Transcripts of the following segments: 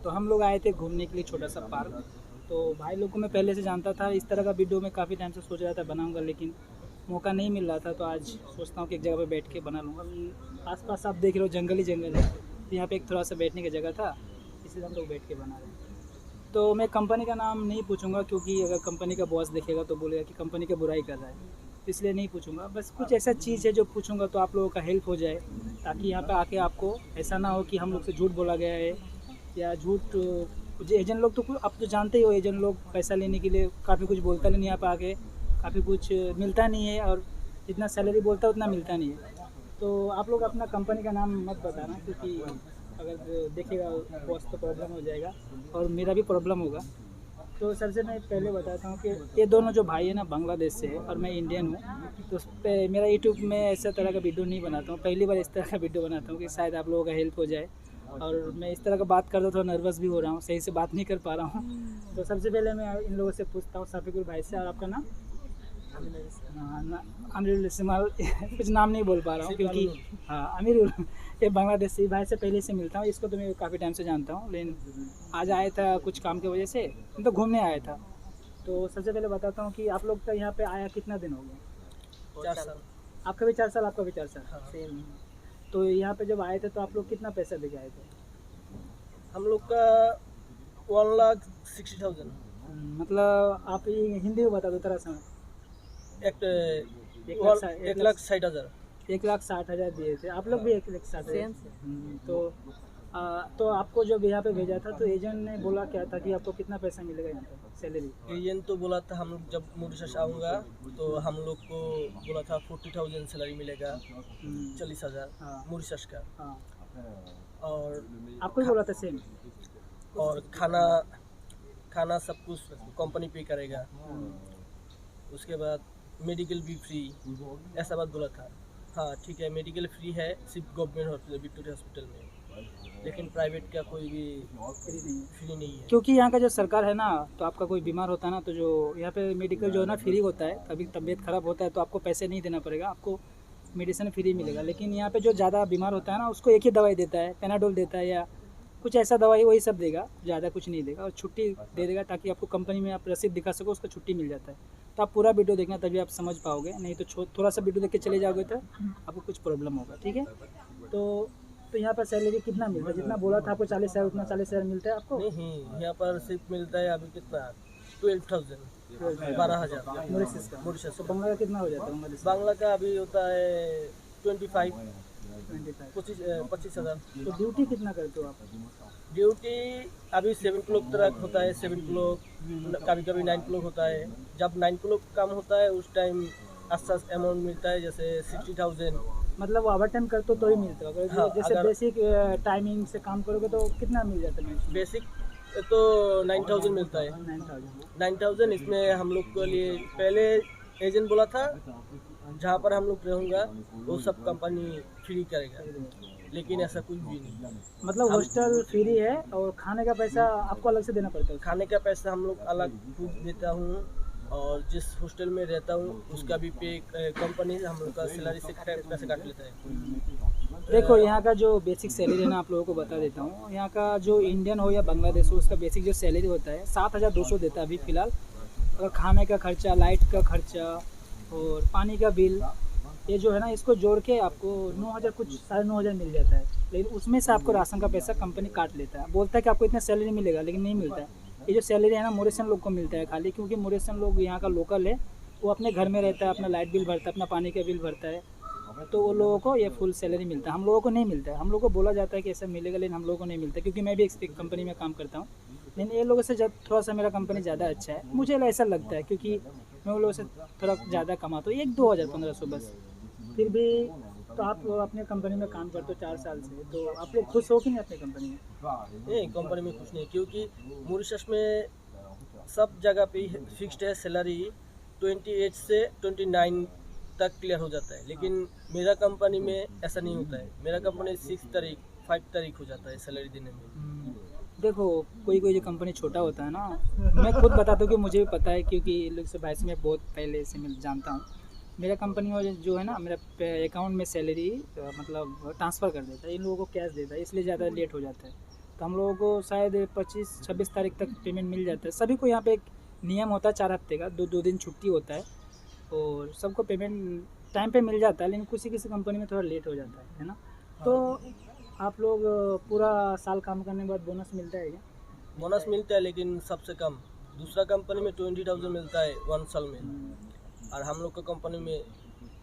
तो हम लोग आए थे घूमने के लिए छोटा सा पार्क। तो भाई लोग को मैं पहले से जानता था, इस तरह का वीडियो मैं काफ़ी टाइम से सोच रहा था बनाऊंगा, लेकिन मौका नहीं मिल रहा था। तो आज सोचता हूँ कि एक जगह पे बैठ के बना लूँगा। आसपास आप देख रहे हो जंगल ही जंगल है, तो यहाँ पे एक थोड़ा सा बैठने की जगह था, इसलिए हम लोग बैठ के बना रहे हैं। तो मैं कंपनी का नाम नहीं पूछूंगा, क्योंकि अगर कंपनी का बॉस देखेगा तो बोलेगा कि कंपनी की बुराई कर रहा है, तो इसलिए नहीं पूछूंगा। बस कुछ ऐसा चीज़ है जो पूछूंगा तो आप लोगों का हेल्प हो जाए, ताकि यहाँ पे आके आपको ऐसा ना हो कि हम लोग से झूठ बोला गया है या झूठ। कुछ एजेंट लोग तो आप तो जानते ही हो, एजेंट लोग पैसा लेने के लिए काफ़ी कुछ बोलता नहीं, यहाँ पे आके काफ़ी कुछ मिलता नहीं है, और जितना सैलरी बोलता है उतना मिलता नहीं है। तो आप लोग अपना कंपनी का नाम मत बताना, क्योंकि अगर देखेगा बॉस तो प्रॉब्लम हो जाएगा और मेरा भी प्रॉब्लम होगा। तो सबसे मैं पहले बताता हूँ कि ये दोनों जो भाई है ना बांग्लादेश से है और मैं इंडियन हूँ। तो उस पर मेरा यूट्यूब में ऐसा तरह का वीडियो नहीं बनाता हूँ, पहली बार इस तरह का वीडियो बनाता हूँ कि शायद आप लोगों का हेल्प हो जाए। और मैं इस तरह का बात करता थोड़ा नर्वस भी हो रहा हूँ, सही से बात नहीं कर पा रहा हूँ। तो सबसे पहले मैं इन लोगों से पूछता हूँ, शफीकुल भाई से। और आपका नाम? अमीरुल इस्माइल कुछ नाम नहीं बोल पा रहा हूँ क्योंकि हाँ अमीरुल। ये बांग्लादेशी भाई से पहले से मिलता हूँ, इसको तो मैं काफ़ी टाइम से जानता हूँ, लेकिन आज आया था कुछ काम की वजह से, तो घूमने आया था। तो सबसे पहले बताता हूँ कि आप लोग का यहाँ पे आया कितना दिन हो गया? 4 साल। आपका भी 4 साल, आपका भी 4 साल। हाँ। सेम। तो यहाँ पे जब आए थे तो आप लोग कितना पैसा दे के आए थे? हम लोग का 1,60,000। मतलब आप ये हिंदी में बता दो तरह से। एक एक लाख सा- 1,60,000। 1,60,000 दिए थे, आप लोग भी 1,60,000? तो आपको जब यहाँ पे भेजा था तो एजेंट ने बोला क्या था कि आपको कितना पैसा मिलेगा यहाँ पे सैलरी? एजेंट तो बोला था हम लोग जब मॉरिशस आऊँगा तो हम लोग को बोला था 40,000 सैलरी मिलेगा, 40,000 हाँ मॉरिशस का। हाँ। और आपको ही बोला था सेम? और खाना खाना सब कुछ कंपनी पे करेगा। उसके बाद मेडिकल भी फ्री, ऐसा बात बोला था। हाँ ठीक है, मेडिकल फ्री है सिर्फ गवर्नमेंट हॉस्पिटल विक्टोरिया हॉस्पिटल में, लेकिन प्राइवेट का कोई भी फ्री नहीं है। क्योंकि यहाँ का जो सरकार है ना, तो आपका कोई बीमार होता है ना, तो जो यहाँ पे मेडिकल जो है ना फ्री होता है। कभी तबीयत खराब होता है तो आपको पैसे नहीं देना पड़ेगा, आपको मेडिसिन फ्री मिलेगा। लेकिन यहाँ पे जो ज़्यादा बीमार होता है ना, उसको एक ही दवाई देता है, पेनाडोल देता है या कुछ ऐसा दवाई, वही सब देगा, ज़्यादा कुछ नहीं देगा। और छुट्टी दे देगा ताकि आपको कंपनी में आप रसीद दिखा सको, उसका छुट्टी मिल जाता है। तो आप पूरा वीडियो देखना, तभी आप समझ पाओगे, नहीं तो थोड़ा सा वीडियो देख के चले जाओगे तो आपको कुछ प्रॉब्लम होगा। ठीक है। तो यहाँ पर सैलरी कितना मिलता है? जितना बोला था आपको 40,000, उतना 40,000 मिलता है आपको? नहीं, यहाँ पर सिर्फ मिलता है अभी कितना 12,000, 12,000 मॉरिशस का? मॉरिशस तो का। बांग्ला का कितना हो जाता है बांग्लादेश? बांग्ला का अभी होता है 25, 25। 25,000। तो ड्यूटी कितना करते हो आप? ड्यूटी अभी 7 क्लॉक तक होता है, 7 क्लॉक, कभी कभी 9 क्लॉक होता है। जब 9 क्लॉक काम होता है उस टाइम अच्छा अमाउंट मिलता है, जैसे 60,000। मतलब वो ओवर टाइम करते हो तो ही मिलता है? अगर हाँ, जैसे अगर बेसिक टाइमिंग से काम करोगे तो कितना मिल जाता है? बेसिक तो 9,000 मिलता है। 9,000। 9,000 इसमें हम लोग के लिए पहले एजेंट बोला था जहाँ पर हम लोग रहूँगा वो सब कंपनी फ्री करेगा, लेकिन ऐसा कुछ भी नहीं। मतलब हॉस्टल फ्री है और खाने का पैसा आपको अलग से देना पड़ता है? खाने का पैसा हम लोग अलग खुद देता हूँ, और जिस हॉस्टल में रहता हूँ उसका भी पे कंपनी हम लोग का सैलरी से पैसे काट लेता है। देखो यहाँ का जो बेसिक सैलरी है ना, आप लोगों को बता देता हूँ। यहाँ का जो इंडियन हो या बांग्लादेश हो, उसका बेसिक जो सैलरी होता है 7,200 देता है अभी फ़िलहाल। अगर खाने का खर्चा, लाइट का खर्चा और पानी का बिल, ये जो है ना, इसको जोड़ के आपको 9,000, कुछ 9,500 मिल जाता है। लेकिन उसमें से आपको राशन का पैसा कंपनी काट लेता है, बोलता है कि आपको इतना सैलरी मिलेगा, लेकिन नहीं मिलता है। ये जो सैलरी है ना, मॉरिशन लोग को मिलता है खाली, क्योंकि मॉरिशन लोग यहाँ का लोकल है, वो अपने घर में रहता है, अपना लाइट बिल भरता है, अपना पानी का बिल भरता है, तो वो लोगों को ये फुल सैलरी मिलता है। हम लोगों को नहीं मिलता है। हम लोगों को बोला जाता है कि ऐसा मिलेगा, लेकिन हम लोगों को नहीं मिलता, क्योंकि मैं भी एक कंपनी में काम करता हूँ। लेकिन ये लोगों से जब थोड़ा सा मेरा कंपनी ज़्यादा अच्छा है, मुझे ऐसा लगता है, क्योंकि मैं उन लोगों से थोड़ा ज़्यादा कमाता हूँ, 1-2 हज़ार 1,500 बस। फिर भी तो आप अपने कंपनी में काम करते हो 4 साल से, तो आप लोग खुश हो कि नहीं अपनी कंपनी में? नहीं, कंपनी में कुछ नहीं, क्योंकि मॉरिशस में सब जगह पे फिक्स्ड है सैलरी, 28 से 29 तक क्लियर हो जाता है। लेकिन मेरा कंपनी में ऐसा नहीं होता है। मेरा कंपनी 6 तारीख 5 तारीख हो जाता है सैलरी देने में। देखो कोई कोई जो कंपनी छोटा होता है ना, मैं खुद बताता हूँ कि मुझे भी पता है, क्योंकि इन लोग से भाई से मैं बहुत पहले से मैं जानता हूँ। मेरा कंपनी में जो है ना, मेरा अकाउंट में सैलरी मतलब ट्रांसफ़र कर देता है, इन लोगों को कैश देता है, इसलिए ज़्यादा लेट हो जाता है। तो हम लोगों को शायद 25-26 तारीख तक पेमेंट मिल जाता है। सभी को यहाँ पे एक नियम होता है 4 हफ्ते का, दो दिन छुट्टी होता है और सबको पेमेंट टाइम पे मिल जाता है, लेकिन किसी किसी कंपनी में थोड़ा लेट हो जाता है ना। तो आप लोग पूरा साल काम करने के बाद बोनस मिलता है क्या? बोनस मिलता है लेकिन सबसे कम। दूसरा कंपनी में 20,000 मिलता है 1 साल में, और हम लोग का कंपनी में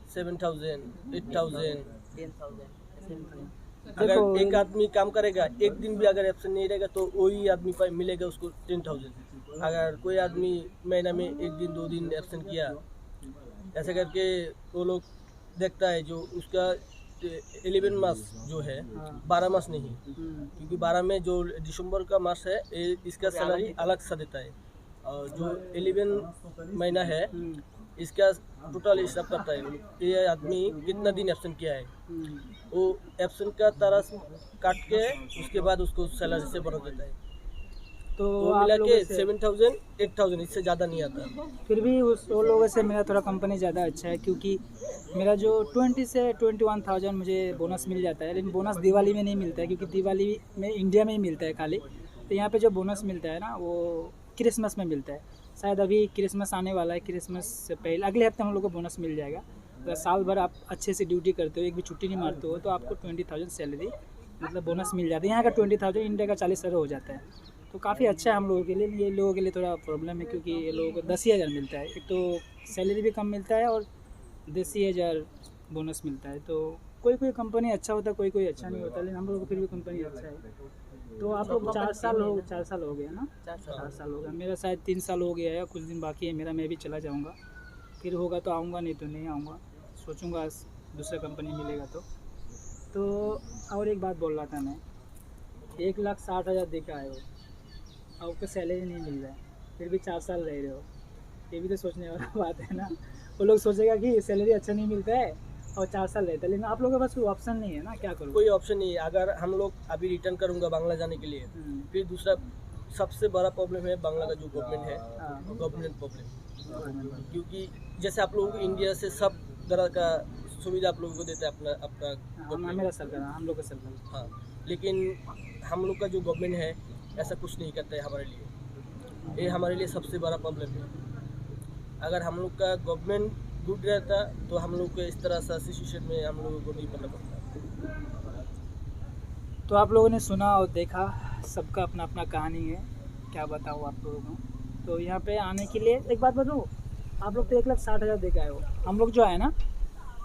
7,000, 8,000। 10,000। अगर एक आदमी काम करेगा, एक दिन भी अगर एब्सेंट नहीं रहेगा तो वही आदमी पर मिलेगा उसको 10,000। अगर कोई आदमी महीना में 1 दिन 2 दिन एब्सेंट किया, ऐसे करके वो लोग देखता है जो उसका 11 मास जो है, 12 मास नहीं, क्योंकि 12 में जो दिसंबर का मास है इसका सैलरी अलग सा देता है, और जो 11 महीना है इसका टोटल हिसाब करता है ये आदमी कितना दिन एब्सेंट किया है, वो एब्सेंट का तरह काट के उसके बाद उसको सैलरी से बढ़ा देता है। तो वो आप मिला लोगों के से 7,000 8,000, इससे ज़्यादा नहीं आता। फिर भी वो लोगों से मेरा थोड़ा कंपनी ज़्यादा अच्छा है, क्योंकि मेरा जो 20 से 21,000 मुझे बोनस मिल जाता है, लेकिन बोनस दिवाली में नहीं मिलता है, क्योंकि दिवाली में इंडिया में ही मिलता है खाली। तो यहाँ पे जो बोनस मिलता है ना वो क्रिसमस में मिलता है। शायद अभी क्रिसमस आने वाला है, क्रिसमस से पहले अगले हफ्ते हम लोग को बोनस मिल जाएगा। अगर साल भर आप अच्छे से ड्यूटी करते हो, एक भी छुट्टी नहीं मारते हो, तो आपको 20,000 सैलरी मतलब बोनस मिल जाता है। यहाँ का 20,000 इंडिया का 40,000 हो जाता है, तो काफ़ी अच्छा है हम लोगों के लिए। ये लोगों के लिए थोड़ा प्रॉब्लम है, क्योंकि ये लोगों को 10,000 मिलता है, एक तो सैलरी भी कम मिलता है और 10,000 बोनस मिलता है। तो कोई कोई कंपनी अच्छा होता है, कोई कोई अच्छा नहीं होता, लेकिन हम लोग को फिर भी कंपनी अच्छा है। तो आप लोग 4 साल हो गए ना? 4 साल हो गया। मेरा शायद 3 साल हो गया है, कुछ दिन बाकी है मेरा, मैं भी चला जाऊँगा। फिर होगा तो आऊँगा, नहीं तो नहीं आऊँगा, सोचूँगा दूसरा कंपनी मिलेगा तो और एक बात बोल रहा था मैं, 1,60,000 दे के आए हो, आपको सैलरी नहीं मिल रहा है, फिर भी 4 साल रह रहे हो, ये भी तो सोचने वाला बात है ना। वो लोग सोचेगा कि सैलरी अच्छा नहीं मिलता है और 4 साल रहता है, लेकिन आप लोगों के पास कोई ऑप्शन नहीं है ना, क्या करो? कोई ऑप्शन नहीं है। अगर हम लोग अभी रिटर्न करूँगा बांग्ला जाने के लिए, फिर दूसरा सबसे बड़ा प्रॉब्लम है बांग्ला का जो गवर्नमेंट है, गवर्नमेंट प्रॉब्लम। क्योंकि जैसे आप लोगों को इंडिया से सब तरह का सुविधा आप लोगों को देता है अपना government। मेरा सरकार, हम लोग का सरकार। हाँ, लेकिन हम लोग का जो गवर्नमेंट है ऐसा कुछ नहीं करता है हमारे लिए। ये हमारे लिए सबसे बड़ा प्रॉब्लम है। अगर हम लोग का गवर्नमेंट गुड रहता तो हम लोग को इस तरह सा सिचुएशन में हम लोगों को नहीं पड़ना पड़ता। तो आप लोगों ने सुना और देखा, सबका अपना अपना कहानी है, क्या बताऊँ आप लोगों को। तो यहाँ पे आने के लिए एक बात बताऊँ, आप लोग तो 1,60,000 दे के आए हो। हम लोग जो आए ना,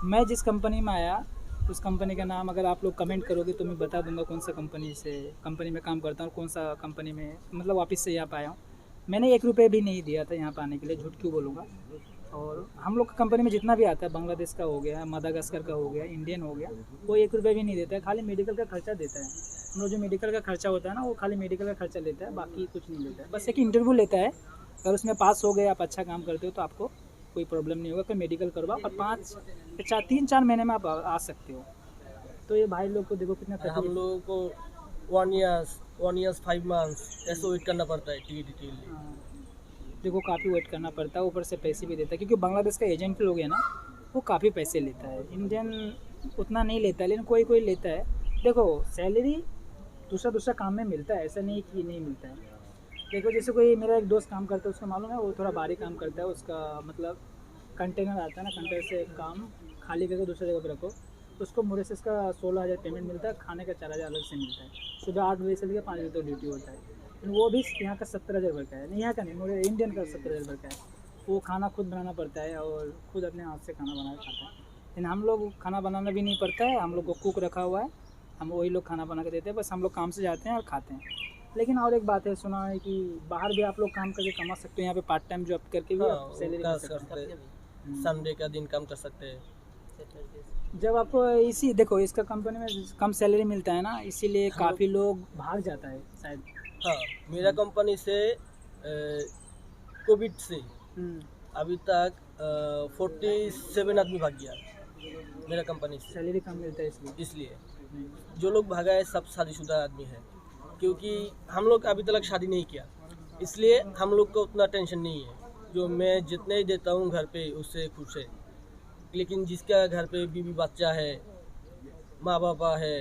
मैं जिस कंपनी में आया उस कंपनी का नाम अगर आप लोग कमेंट करोगे तो मैं बता दूंगा कौन सा कंपनी में काम करता हूँ, कौन सा कंपनी में मतलब वापस से यहाँ पे आया हूँ। मैंने 1 रुपये भी नहीं दिया था यहाँ पे आने के लिए, झूठ क्यों बोलूँगा। और हम लोग का कंपनी में जितना भी आता है, बांग्लादेश का हो गया, मदागास्कर का हो गया, इंडियन हो गया, वो 1 रुपये भी नहीं देता है, खाली मेडिकल का खर्चा देता है। हम लोग जो मेडिकल का खर्चा होता है ना, वो खाली मेडिकल का खर्चा लेता है, बाकी कुछ नहीं लेता है। बस एक इंटरव्यू लेता है, अगर उसमें पास हो गए, आप अच्छा काम करते हो तो आपको कोई प्रॉब्लम नहीं होगा, कोई मेडिकल करवाओ और 3-4 महीने में आप आ सकते हो। तो ये भाई लोग को देखो कितना हम लोगों को 1 ईयर 5 मंथ्स ऐसे वेट करना पड़ता है टिकट के लिए। देखो काफ़ी वेट करना पड़ता है, ऊपर से पैसे भी देता है, क्योंकि बांग्लादेश का एजेंट लोग है ना, वो काफ़ी पैसे लेता है। इंडियन उतना नहीं लेता है, लेकिन कोई कोई लेता है। देखो सैलरी दूसरा काम में मिलता है, ऐसा नहीं कि नहीं मिलता है। देखो जैसे कोई मेरा एक दोस्त काम करता है, उसका मालूम है, वो थोड़ा भारी काम करता है, उसका मतलब कंटेनर आता है ना, कंटेनर से काम खाली करके दूसरी जगह पर रखो, उसको मॉरिशस का 16,000 पेमेंट मिलता है, खाने का 4,000 अलग से मिलता है। सुबह 8 बजे से लेकर 5 बजे तक ड्यूटी होता है, लेकिन वो भी यहाँ का 17,000 भर का है, नहीं यहाँ का नहीं, मेरे इंडियन का 17,000 भर का है। वो खाना खुद बनाना पड़ता है और खुद अपने हाथ से खाना बना खाता है। लेकिन हम लोग खाना बनाना भी नहीं पड़ता है, हम लोग को कुक रखा हुआ है, हम वही लोग खाना बना के देते हैं, बस हम लोग काम से जाते हैं और खाते हैं। लेकिन और एक बात है, सुना है कि बाहर भी आप लोग काम करके कमा सकते हो, यहाँ पे पार्ट टाइम जॉब करके भी आप सैलरी कर सकते हैं। संडे का दिन काम कर सकते हैं। जब आपको इसी देखो इसका कंपनी में कम सैलरी मिलता है ना, इसीलिए काफ़ी लोग भाग जाता है शायद। हाँ, मेरा कंपनी से कोविड से अभी तक 47 आदमी भाग गया मेरा कंपनी से। सैलरी कम मिलता है इसलिए जो लोग भागा है सब शादीशुदा आदमी है, क्योंकि हम लोग अभी तक शादी नहीं किया, इसलिए हम लोग को उतना टेंशन नहीं है। जो मैं जितने ही देता हूँ घर पे उससे खुश है। लेकिन जिसका घर पे बीवी बच्चा है, माँ बाप है,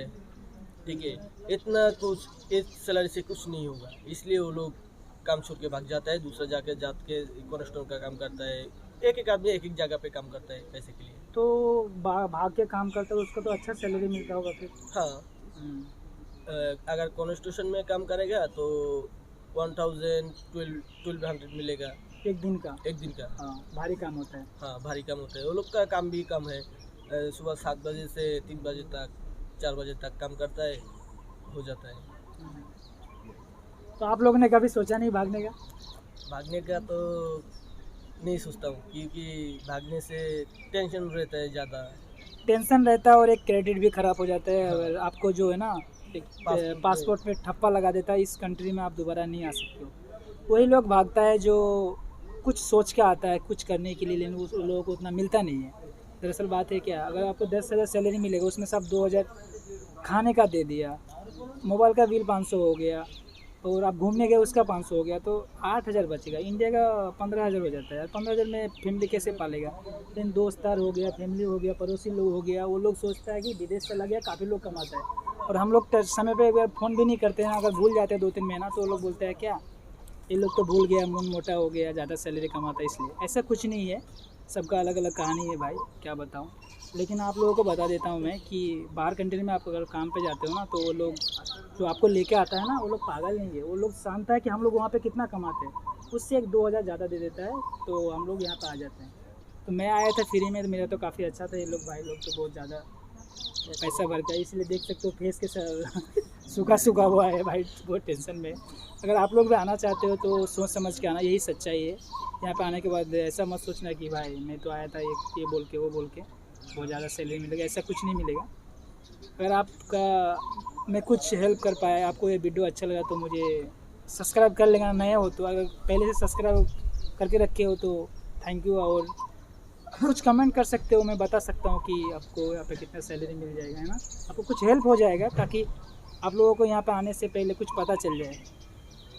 ठीक है, इतना कुछ इस सैलरी से कुछ नहीं होगा, इसलिए वो लोग काम छोड़ के भाग जाता है, दूसरा जाके कॉन्स्ट्रक्शन का काम करता है। एक एक आदमी एक एक जगह पे काम करता है पैसे के लिए। तो भाग के काम करता है उसको तो अच्छा सैलरी मिलता होगा फिर। हाँ, हम्म, अगर कॉन्स्ट्रक्शन में काम करेगा तो 1200 मिलेगा एक दिन का। एक दिन का। हाँ, भारी काम होता है। हाँ, भारी काम होता है, वो लोग का काम भी कम है। सुबह 7 बजे से 3 बजे तक 4 बजे तक काम करता है, हो जाता है। हम्म। तो आप लोगों ने कभी सोचा नहीं भागने का? भागने का तो नहीं सोचता हूँ, क्योंकि भागने से टेंशन रहता है ज़्यादा। टेंशन रहता है और एक क्रेडिट भी खराब हो जाता है। हाँ, अगर आपको जो है ना एक पासपोर्ट पे ठप्पा लगा देता है, इस कंट्री में आप दोबारा नहीं आ सकते हो। वही लोग भागता है जो कुछ सोच के आता है कुछ करने के लिए, लेकिन उस लोगों को उतना मिलता नहीं है। दरअसल बात है क्या, अगर आपको 10,000 सैलरी मिलेगा उसमें से आप 2,000 खाने का दे दिया, मोबाइल का बिल 500 हो गया, और आप घूमने गए उसका 500 हो गया, तो 8,000 बचेगा। इंडिया का 15,000 हो जाता है यार। 15,000 में फैमिली कैसे पालेगा? लेकिन दोस्तदार हो गया, फैमिली हो गया, पड़ोसी लोग हो गया, वो लोग सोचता है कि विदेश चला गया, काफ़ी लोग कमाता है। और हम लोग समय पे अगर फ़ोन भी नहीं करते हैं, अगर भूल जाते हैं 2-3 महीना, तो वो लोग बोलते हैं क्या ये लोग तो भूल गया, मन मोटा हो गया, ज़्यादा सैलरी कमाता है इसलिए। ऐसा कुछ नहीं है, सबका अलग अलग कहानी है भाई, क्या बताऊँ। लेकिन आप लोगों को बता देता हूँ मैं कि बाहर कंट्री में आप अगर काम पे जाते हो ना, तो वो लोग जो आपको लेके आता है ना, वो लोग पागल नहीं है। वो लोग जानता है कि हम लोग वहाँ पे कितना कमाते हैं, उससे 1-2 हज़ार ज़्यादा दे देता है, तो हम लोग यहाँ पे आ जाते हैं। तो मैं आया था फ्री में, तो मेरा तो काफ़ी अच्छा था। ये लोग भाई लोग तो बहुत ज़्यादा पैसा भर का, इसलिए देख सकते हो फेस के सूखा सूखा हुआ है भाई, बहुत टेंशन में। अगर आप लोग भी आना चाहते हो तो सोच समझ के आना, यही सच्चाई है। यहाँ पे आने के बाद ऐसा मत सोचना कि भाई मैं तो आया था ये बोल के वो बोल के बहुत ज़्यादा सैलरी मिलेगा, ऐसा कुछ नहीं मिलेगा। अगर आपका मैं कुछ हेल्प कर पाया, आपको ये वीडियो अच्छा लगा, तो मुझे सब्सक्राइब कर लेना, नया हो तो। अगर पहले से सब्सक्राइब करके रखे हो तो थैंक यू। और कुछ कमेंट कर सकते हो, मैं बता सकता हूँ कि आपको यहाँ पे कितना सैलरी मिल जाएगा, है ना। आपको कुछ हेल्प हो जाएगा, ताकि आप लोगों को यहाँ पे आने से पहले कुछ पता चल जाए।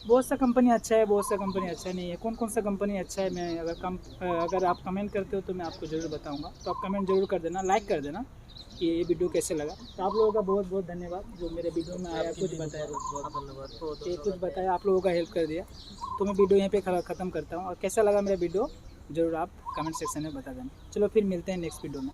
बहुत सा कंपनी अच्छा है, बहुत सा कंपनी अच्छा नहीं है। कौन कौन सा कंपनी अच्छा है, मैं अगर आप कमेंट करते हो तो मैं आपको ज़रूर बताऊँगा। तो आप कमेंट ज़रूर कर देना, लाइक कर देना कि ये वीडियो कैसे लगा। तो आप लोगों का बहुत बहुत धन्यवाद जो मेरे वीडियो में आया, कुछ बताया, बहुत धन्यवाद। ओके कुछ बताया, आप लोगों का हेल्प कर दिया। तो मैं वीडियो यहीं पे ख़त्म करता हूँ। और कैसा लगा मेरा वीडियो ज़रूर आप कमेंट सेक्शन में बता देना। चलो फिर मिलते हैं नेक्स्ट वीडियो में।